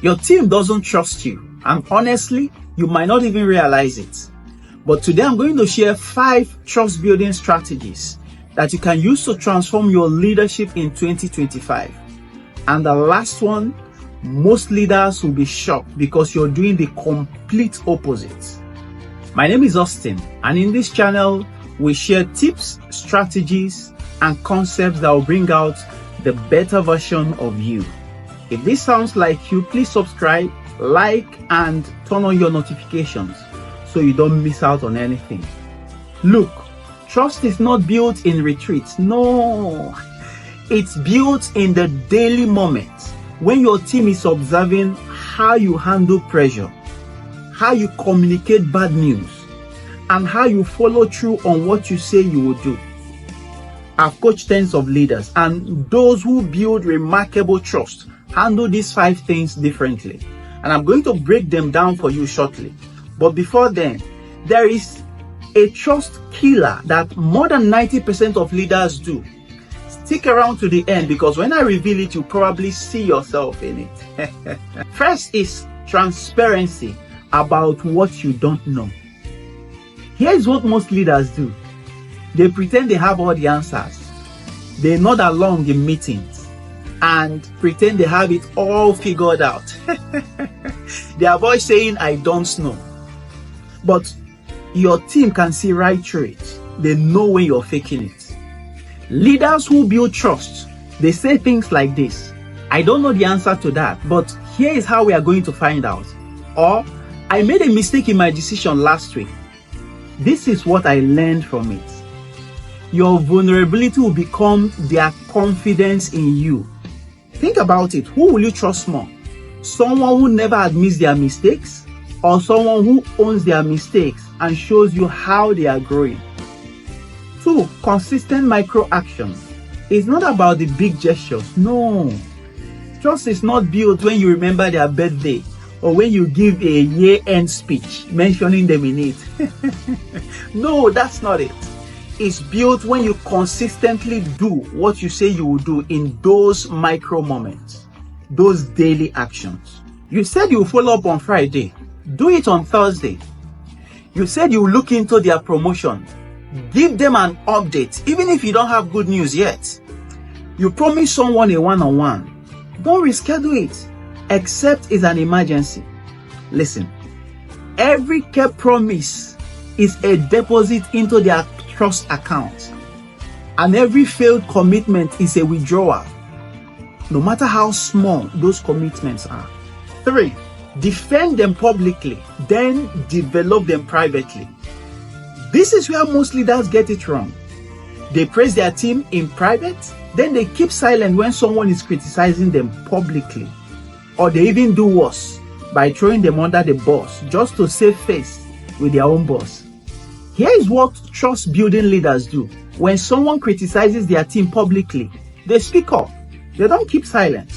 Your team doesn't trust you, and honestly, you might not even realize it. But today I'm going to share 5 trust building strategies that you can use to transform your leadership in 2025. And the last one, most leaders will be shocked because you're doing the complete opposite. My name is Austin, and in this channel, we share tips, strategies, and concepts that will bring out the better version of you. If this sounds like you, please subscribe, like, and turn on your notifications so you don't miss out on anything. Look, trust is not built in retreats. No, it's built in the daily moments when your team is observing how you handle pressure, how you communicate bad news, and how you follow through on what you say you will do. I've coached tens of leaders, and those who build remarkable trust handle these 5 things differently. And I'm going to break them down for you shortly. But before then, there is a trust killer that more than 90% of leaders do. Stick around to the end because when I reveal it, you'll probably see yourself in it. First is transparency about what you don't know. Here's what most leaders do. They pretend they have all the answers. They nod along in meetings and pretend they have it all figured out. They avoid saying, I don't know. But your team can see right through it. They know when you're faking it. Leaders who build trust, they say things like this: I don't know the answer to that, but here is how we are going to find out. Or, I made a mistake in my decision last week. This is what I learned from it. Your vulnerability will become their confidence in you. Think about it. Who will you trust more? Someone who never admits their mistakes, or someone who owns their mistakes and shows you how they are growing? 2, consistent micro actions. It's not about the big gestures. No. Trust is not built when you remember their birthday or when you give a year-end speech mentioning them in it. No, that's not it. It's built when you consistently do what you say you will do in those micro moments, those daily actions. You said you will follow up on Friday. Do it on Thursday. You said you will look into their promotion. Give them an update, even if you don't have good news yet. You promise someone a one-on-one. Don't reschedule it, except it's an emergency. Listen, every kept promise is a deposit into their trust account, and every failed commitment is a withdrawal, no matter how small those commitments are. 3, defend them publicly, then develop them privately. This is where most leaders get it wrong. They praise their team in private, then they keep silent when someone is criticizing them publicly. Or they even do worse by throwing them under the bus just to save face with their own boss. Here is what trust building leaders do. When someone criticizes their team publicly, they speak up. They don't keep silent.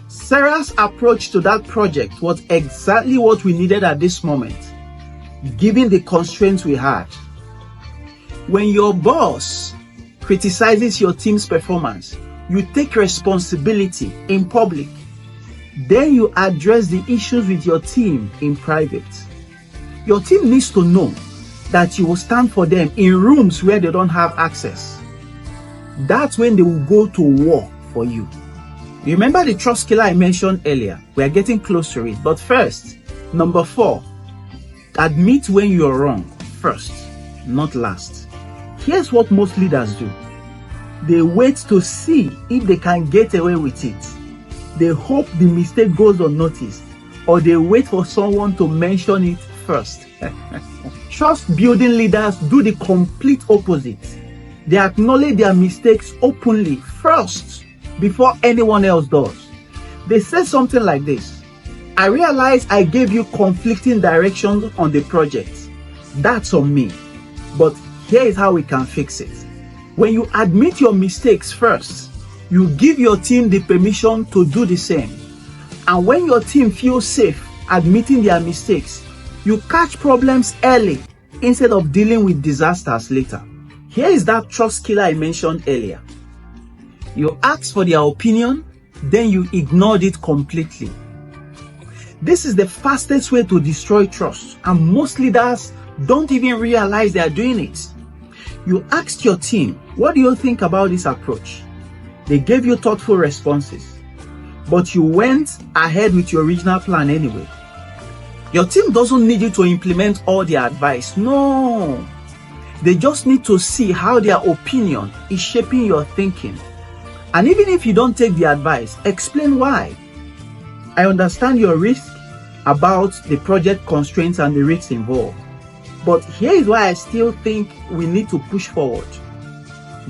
Sarah's approach to that project was exactly what we needed at this moment, given the constraints we had. When your boss criticizes your team's performance, you take responsibility in public. Then you address the issues with your team in private. Your team needs to know that you will stand for them in rooms where they don't have access. That's when they will go to war for you. You remember the trust killer I mentioned earlier? We are getting close to it. But first, number 4, admit when you are wrong first, not last. Here's what most leaders do. They wait to see if they can get away with it. They hope the mistake goes unnoticed, or they wait for someone to mention it first. Trust building leaders do the complete opposite. They acknowledge their mistakes openly first before anyone else does. They say something like this: I realize I gave you conflicting directions on the project. That's on me. But here is how we can fix it. When you admit your mistakes first, you give your team the permission to do the same. And when your team feels safe admitting their mistakes, you catch problems early instead of dealing with disasters later. Here is that trust killer I mentioned earlier. You ask for their opinion, then you ignored it completely. This is the fastest way to destroy trust, and most leaders don't even realize they are doing it. You asked your team, what do you think about this approach? They gave you thoughtful responses, but you went ahead with your original plan anyway. Your team doesn't need you to implement all their advice. No. They just need to see how their opinion is shaping your thinking. And even if you don't take the advice, explain why. I understand your risk about the project constraints and the risks involved. But here is why I still think we need to push forward,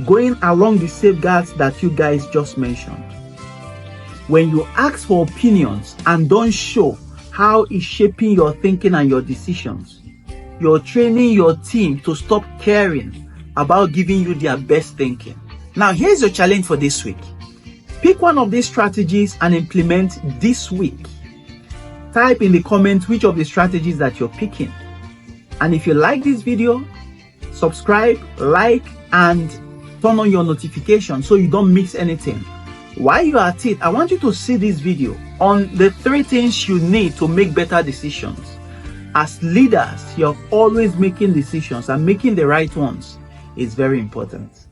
going along the safeguards that you guys just mentioned. When you ask for opinions and don't show how it's shaping your thinking and your decisions, you're training your team to stop caring about giving you their best thinking. Now, here's your challenge for this week. Pick one of these strategies and implement this week. Type in the comments which of the strategies that you're picking. And if you like this video, subscribe, like, and turn on your notifications so you don't miss anything. While you're at it, I want you to see this video on the 3 things you need to make better decisions. As leaders, you're always making decisions, and making the right ones is very important.